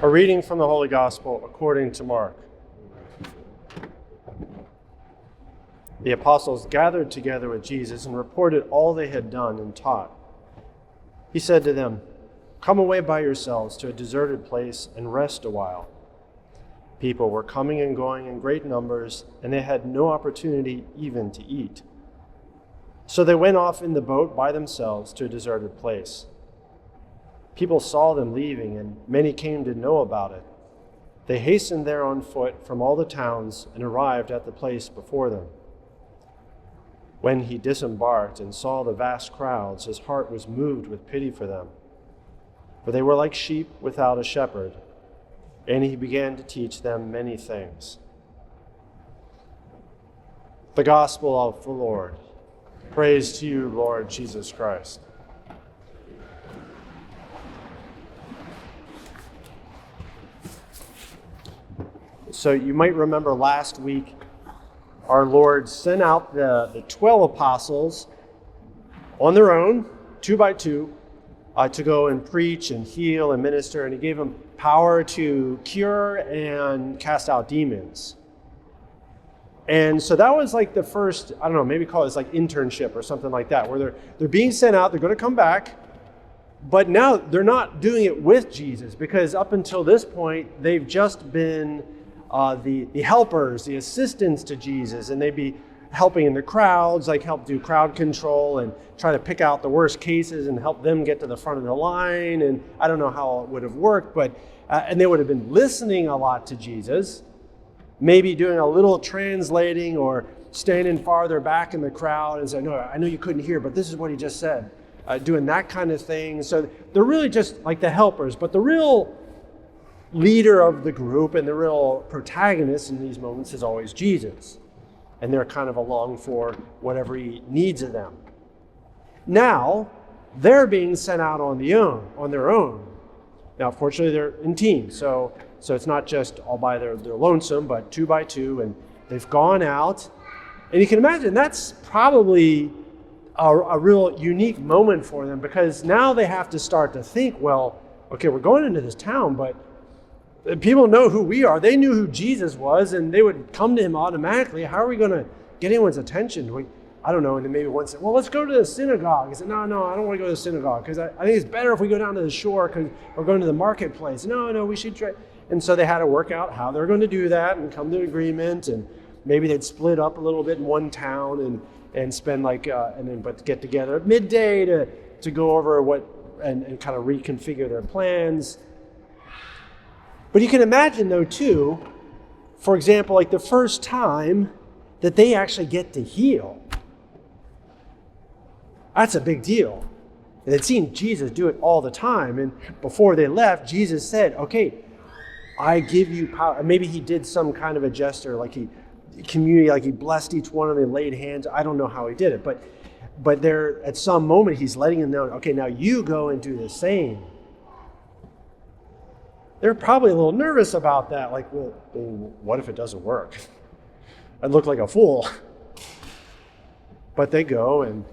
A reading from the Holy Gospel according to Mark. The apostles gathered together with Jesus and reported all they had done and taught. He said to them, "Come away by yourselves to a deserted place and rest a while." People were coming and going in great numbers, and they had no opportunity even to eat. So they went off in the boat by themselves to a deserted place. People saw them leaving, and many came to know about it. They hastened there on foot from all the towns and arrived at the place before them. When he disembarked and saw the vast crowds, his heart was moved with pity for them, for they were like sheep without a shepherd, and he began to teach them many things. The Gospel of the Lord. Praise to you, Lord Jesus Christ. So you might remember last week, our Lord sent out the 12 apostles on their own, 2 by 2, to go and preach and heal and minister, and he gave them power to cure and cast out demons. And so that was like the first, I don't know, maybe call it like internship or something like that, where they're being sent out, they're going to come back, but now they're not doing it with Jesus, because up until this point, they've just been the helpers, the assistants to Jesus, and they'd be helping in the crowds, like help do crowd control and try to pick out the worst cases and help them get to the front of the line. And I don't know how it would have worked, but and they would have been listening a lot to Jesus, maybe doing a little translating or standing farther back in the crowd and saying, "No, I know you couldn't hear, but this is what he just said," doing that kind of thing. So they're really just like the helpers, but the real leader of the group and the real protagonist in these moments is always Jesus. And they're kind of along for whatever he needs of them. Now, they're being sent out on their own. Now, fortunately, they're in teams, so it's not just all by their lonesome, but 2 by 2, and they've gone out. And you can imagine that's probably a real unique moment for them, because now they have to start to think, well, okay, we're going into this town, but people know who we are. They knew who Jesus was, and they would come to him automatically. How are we going to get anyone's attention? I don't know. And then maybe one said, "Well, let's go to the synagogue." He said, No, I don't want to go to the synagogue, because I think it's better if we go down to the shore, because we're going to the marketplace. No, we should try. And so they had to work out how they're going to do that and come to an agreement. And maybe they'd split up a little bit in one town and spend but get together at midday to go over and kind of reconfigure their plans. But you can imagine, though, too, for example, like the first time that they actually get to heal. That's a big deal. And they'd seen Jesus do it all the time. And before they left, Jesus said, "Okay, I give you power." Maybe he did some kind of a gesture, like he blessed each one of them, laid hands. I don't know how he did it. But there, at some moment, he's letting them know, okay, now you go and do the same. They're probably a little nervous about that. Like, well, what if it doesn't work? I'd look like a fool. But they go, and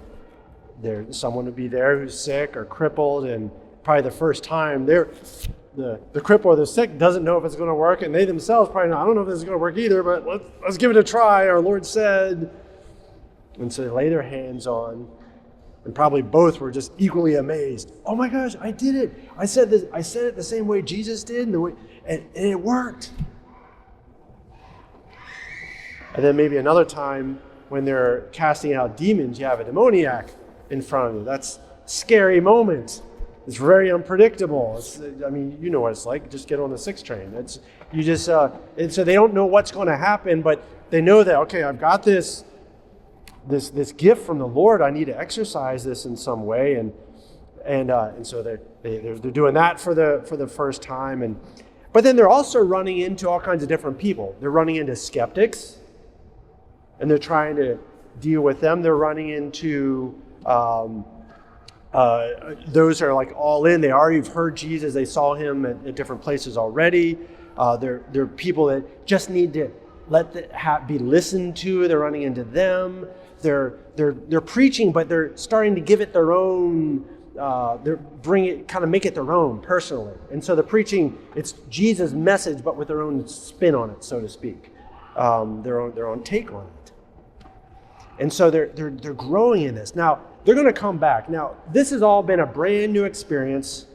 someone would be there who's sick or crippled, and probably the first time the cripple or the sick doesn't know if it's going to work, and they themselves probably know, I don't know if this is going to work either, but let's give it a try, our Lord said. And so they lay their hands on, and probably both were just equally amazed. "Oh my gosh, I did it. I said it the same way Jesus did, and it worked." And then maybe another time when they're casting out demons, you have a demoniac in front of you. That's a scary moment. It's very unpredictable. You know what it's like. Just get on the 6 train. And so they don't know what's going to happen, but they know that, okay, I've got this gift from the Lord. I need to exercise this in some way, and so they're doing that for the first time, but then they're also running into all kinds of different people. They're running into skeptics, and they're trying to deal with them. They're running into those who are like all in. They already have heard Jesus. They saw him at different places already. They're people that just need to be listened to. They're running into them. They're preaching, but they're starting to give it their own make it their own personally. And so the preaching, it's Jesus' message, but with their own spin on it, so to speak, their own take on it. And so they're growing in this. Now, they're going to come back. Now, this has all been a brand new experience.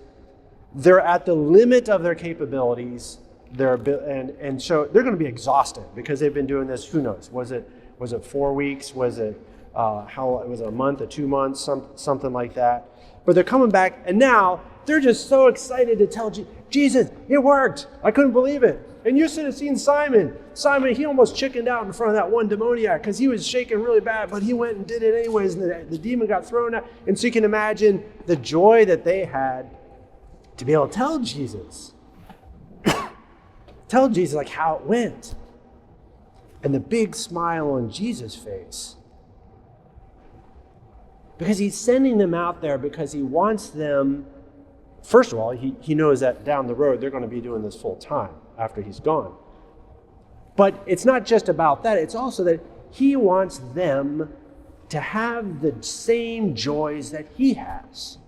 They're at the limit of their capabilities. And so they're going to be exhausted because they've been doing this. Who knows? Was it 4 weeks? Was it a month or 2 months? Something like that. But they're coming back, and now they're just so excited to tell Jesus, it worked. I couldn't believe it. And you should have seen Simon. Simon, he almost chickened out in front of that one demoniac because he was shaking really bad, but he went and did it anyways, and the demon got thrown out. And so you can imagine the joy that they had to be able to tell Jesus. Tell Jesus like how it went. And the big smile on Jesus' face. Because he's sending them out there because he wants them, first of all, he knows that down the road they're going to be doing this full time after he's gone. But it's not just about that, it's also that he wants them to have the same joys that he has.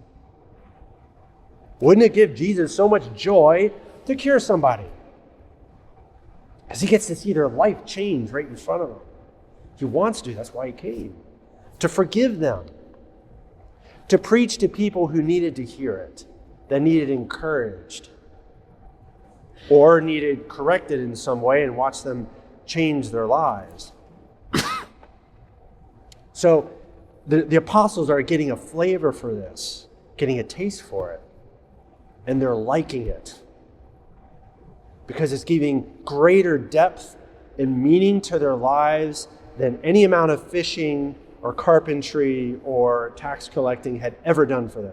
Wouldn't it give Jesus so much joy to cure somebody? Because he gets to see their life change right in front of him. He wants to, that's why he came. To forgive them. To preach to people who needed to hear it, that needed encouraged, or needed corrected in some way, and watch them change their lives. So the apostles are getting a flavor for this, getting a taste for it, and they're liking it because it's giving greater depth and meaning to their lives than any amount of fishing or carpentry or tax collecting had ever done for them.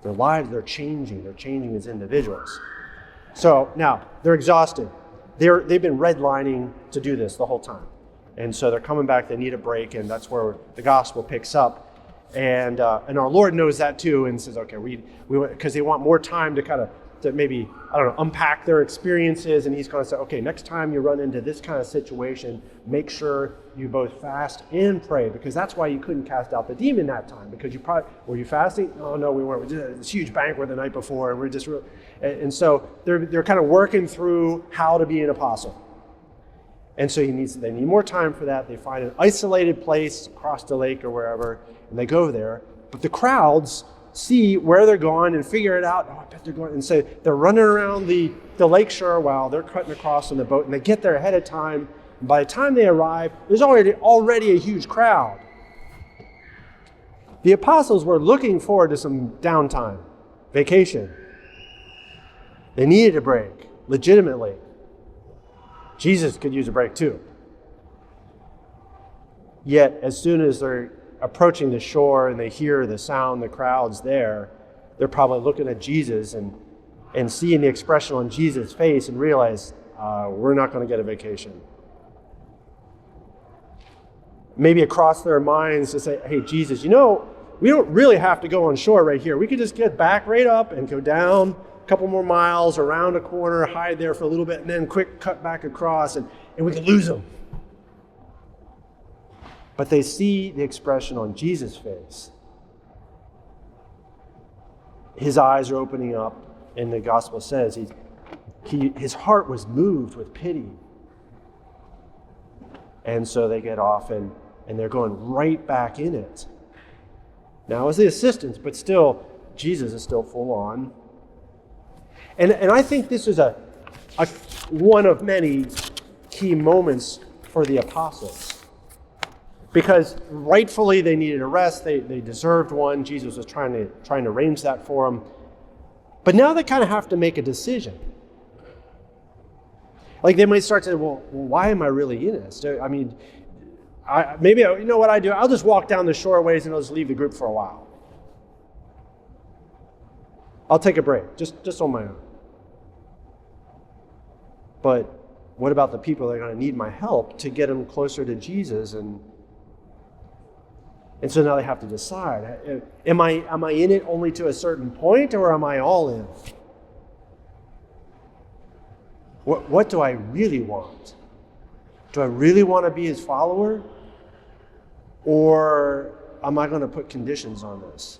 Their lives, they're changing as individuals. So now, they're exhausted. They've been redlining to do this the whole time. And so they're coming back, they need a break, and that's where the gospel picks up. And our Lord knows that too, and says, okay, we because they want more time to maybe, unpack their experiences, and he's going to say, okay, next time you run into this kind of situation, make sure you both fast and pray, because that's why you couldn't cast out the demon that time, because were you fasting? Oh, no, we weren't. We did this huge banquet the night before, and we're just, and so they're kind of working through how to be an apostle. And so they need more time for that. They find an isolated place across the lake or wherever, and they go there. But the crowds see where they're going and figure it out. Oh, I bet they're going. And so they're running around the lake shore while they're cutting across on the boat, and they get there ahead of time. And by the time they arrive, there's already a huge crowd. The apostles were looking forward to some downtime, vacation. They needed a break, legitimately. Jesus could use a break too. Yet, as soon as they're approaching the shore and they hear the sound, the crowd's there, they're probably looking at Jesus and seeing the expression on Jesus' face and realize, we're not going to get a vacation. Maybe across their minds to say, hey, Jesus, we don't really have to go on shore right here. We could just get back right up and go down a couple more miles, around a corner, hide there for a little bit, and then quick cut back across, and we could lose them. But they see the expression on Jesus' face. His eyes are opening up, and the gospel says his heart was moved with pity. And so they get off, and they're going right back in it. Now, as the assistants, but still, Jesus is still full on. And I think this is a one of many key moments for the apostles. Because rightfully they needed a rest, they deserved one. Jesus was trying to arrange that for them. But now they kind of have to make a decision. Like they might start to say, well, why am I really in this? I mean, you know what I do? I'll just walk down the shore ways and I'll just leave the group for a while. I'll take a break, just on my own. But what about the people that are going to need my help to get them closer to Jesus? And so now they have to decide, am I in it only to a certain point, or am I all in? What do I really want? Do I really want to be his follower? Or am I going to put conditions on this?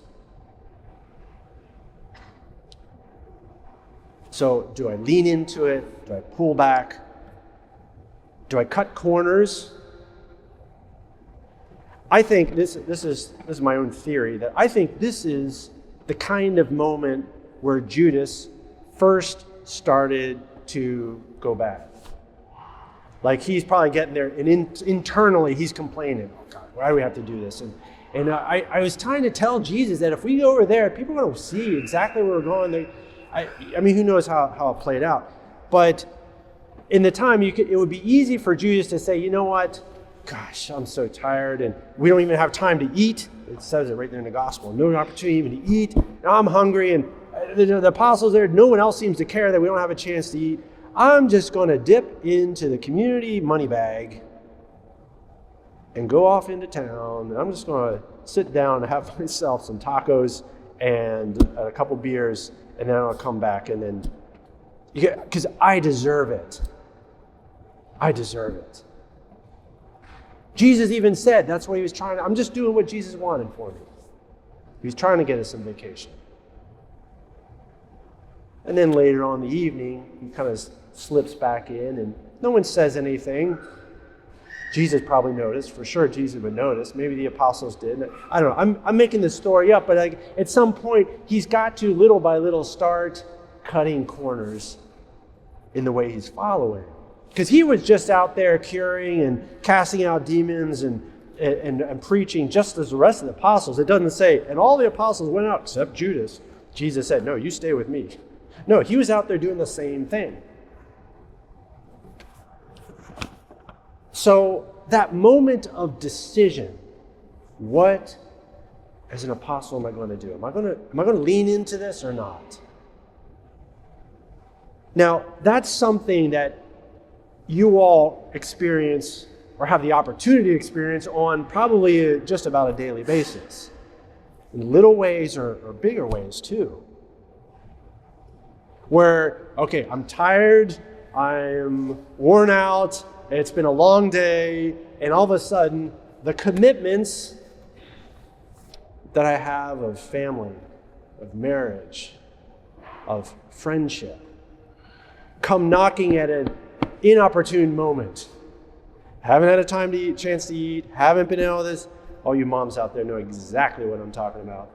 So do I lean into it? Do I pull back? Do I cut corners? I think this is my own theory, that I think this is the kind of moment where Judas first started to go back. Like, he's probably getting there, and internally he's complaining, oh God, why do we have to do this? And I was trying to tell Jesus that if we go over there, people are going to see exactly where we're going. I mean, who knows how it played out. But in the time, it would be easy for Judas to say, you know what? Gosh, I'm so tired, and we don't even have time to eat. It says it right there in the gospel. No opportunity even to eat. Now I'm hungry, and the apostles there, no one else seems to care that we don't have a chance to eat. I'm just going to dip into the community money bag and go off into town. And I'm just going to sit down and have myself some tacos and a couple beers, and then I'll come back. And then, because I deserve it. I deserve it. Jesus even said that's what he was trying to, I'm just doing what Jesus wanted for me. He was trying to get us some vacation. And then later on in the evening, he kind of slips back in, and no one says anything. Jesus probably noticed. For sure, Jesus would notice. Maybe the apostles did. I don't know. I'm making this story up, but at some point, he's got to, little by little, start cutting corners in the way he's following. Because he was just out there curing and casting out demons and preaching just as the rest of the apostles. It doesn't say, and all the apostles went out except Judas. Jesus said, no, you stay with me. No, he was out there doing the same thing. So that moment of decision, what as an apostle am I going to do? Am I going to lean into this or not? Now, that's something that you all experience or have the opportunity to experience on probably just about a daily basis. In little ways or bigger ways too. Where, okay, I'm tired, I'm worn out, it's been a long day, and all of a sudden, the commitments that I have of family, of marriage, of friendship, come knocking at an inopportune moment. Haven't had a chance to eat, haven't been able to this. All you moms out there know exactly what I'm talking about.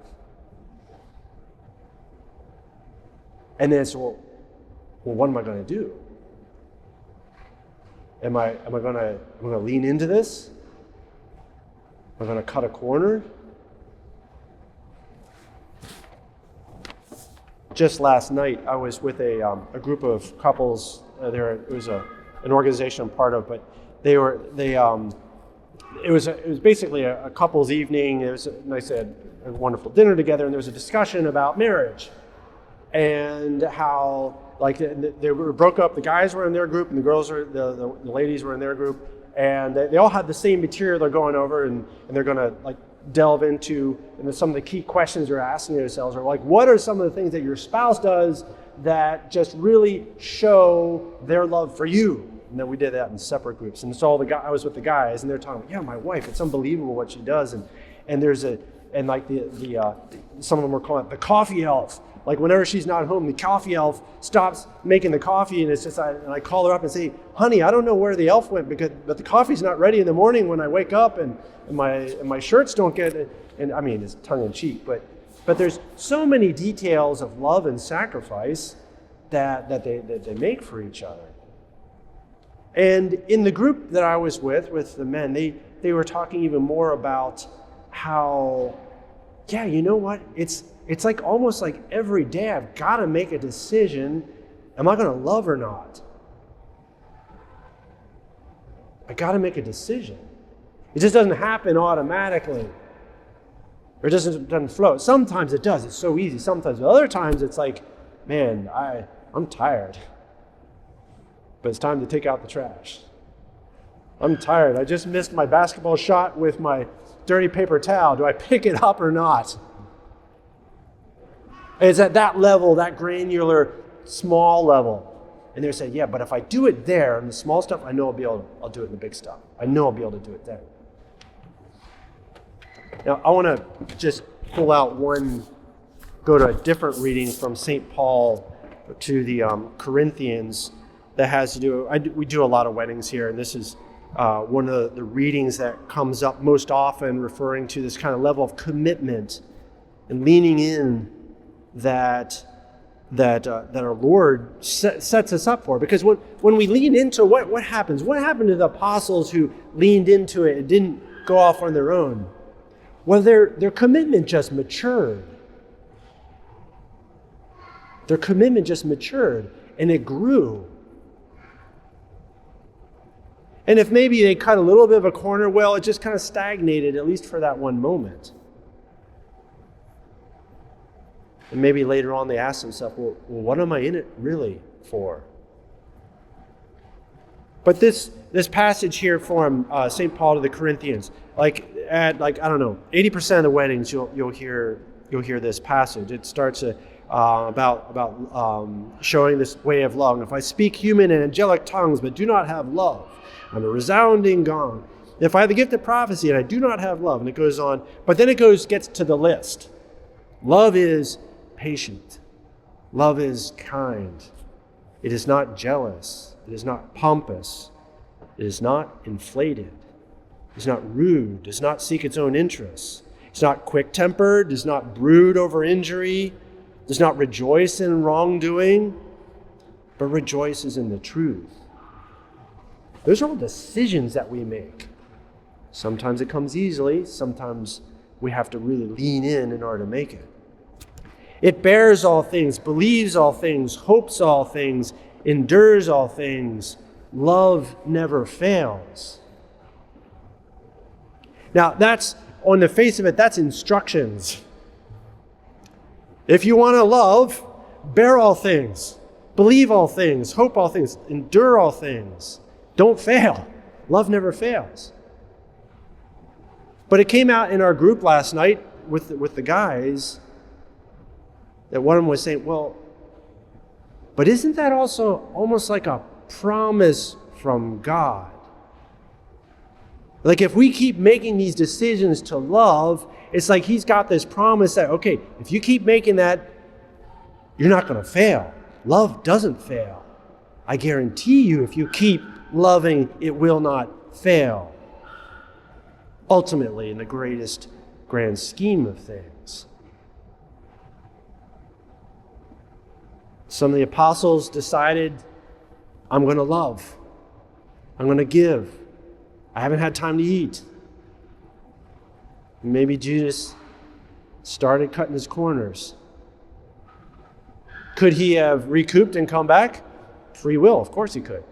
And then it's, well, what am I going to do? Am I going to lean into this? Am I going to cut a corner? Just last night, I was with a group of couples. It was an organization I'm part of, but it was basically a couples evening. It was nice. They had a wonderful dinner together, and there was a discussion about marriage and how, like, they were broke up. The guys were in their group, and the ladies were in their group, and they all had the same material they're going over, and they're going to like delve into, and some of the key questions you're asking yourselves are like, what are some of the things that your spouse does that just really show their love for you? And then we did that in separate groups. And so I was with the guys, and they're talking, yeah, my wife, it's unbelievable what she does. And there's some of them were calling it the coffee elf. Like, whenever she's not home, the coffee elf stops making the coffee, and it's just, and I call her up and say, honey, I don't know where the elf went, but the coffee's not ready in the morning when I wake up, and my shirts don't get it. And I mean, it's tongue in cheek, but there's so many details of love and sacrifice that they make for each other. And in the group that I was with the men, they were talking even more about how, yeah, you know what? It's like almost like every day I've got to make a decision. Am I going to love or not? I got to make a decision. It just doesn't happen automatically. Or it doesn't flow. Sometimes it does. It's so easy. Sometimes. But other times it's like, man, I'm tired. But it's time to take out the trash. I'm tired. I just missed my basketball shot with my dirty paper towel. Do I pick it up or not? It's at that level, that granular, small level. And they're saying, yeah, but if I do it there, in the small stuff, I know I'll do it in the big stuff. I know I'll be able to do it there. Now, I want to just pull out go to a different reading from St. Paul to the Corinthians that has to do, we do a lot of weddings here, and this is one of the readings that comes up most often, referring to this kind of level of commitment and leaning in that our Lord sets us up for. Because when we lean into what happens? What happened to the apostles who leaned into it and didn't go off on their own? Well, their commitment just matured. Their commitment just matured, and it grew. And if maybe they cut a little bit of a corner, well, it just kind of stagnated, at least for that one moment. And maybe later on they ask themselves, well, what am I in it really for? But this passage here from St. Paul to the Corinthians, I don't know, 80% of the weddings you'll hear this passage. It starts about showing this way of love. If I speak human and angelic tongues but do not have love, I'm a resounding gong. If I have the gift of prophecy and I do not have love, and it goes on, but then it gets to the list. Love is patient. Love is kind. It is not jealous. It is not pompous. It is not inflated. It is not rude. It does not seek its own interests. It's not quick-tempered. It does not brood over injury. It does not rejoice in wrongdoing, but rejoices in the truth. Those are all decisions that we make. Sometimes it comes easily. Sometimes we have to really lean in order to make it. It bears all things, believes all things, hopes all things, endures all things. Love never fails. Now, that's, on the face of it, that's instructions. If you want to love, bear all things, believe all things, hope all things, endure all things. Don't fail. Love never fails. But it came out in our group last night with the guys that one of them was saying, well, but isn't that also almost like a promise from God? Like if we keep making these decisions to love, it's like he's got this promise that, okay, if you keep making that, you're not going to fail. Love doesn't fail. I guarantee you, if you keep loving, it will not fail. Ultimately, in the grand scheme of things. Some of the apostles decided, I'm going to love. I'm going to give. I haven't had time to eat. Maybe Judas started cutting his corners. Could he have recouped and come back? Free will, of course he could.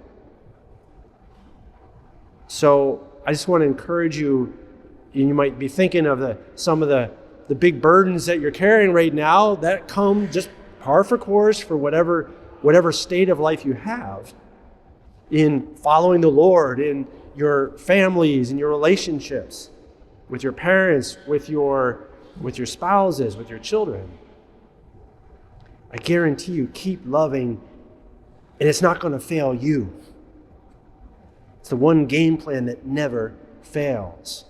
So I just want to encourage you, you might be thinking of some of the big burdens that you're carrying right now that come just par for course for whatever state of life you have in following the Lord, in your families, in your relationships, with your parents, with your spouses, with your children. I guarantee you, keep loving, and it's not going to fail you. It's the one game plan that never fails.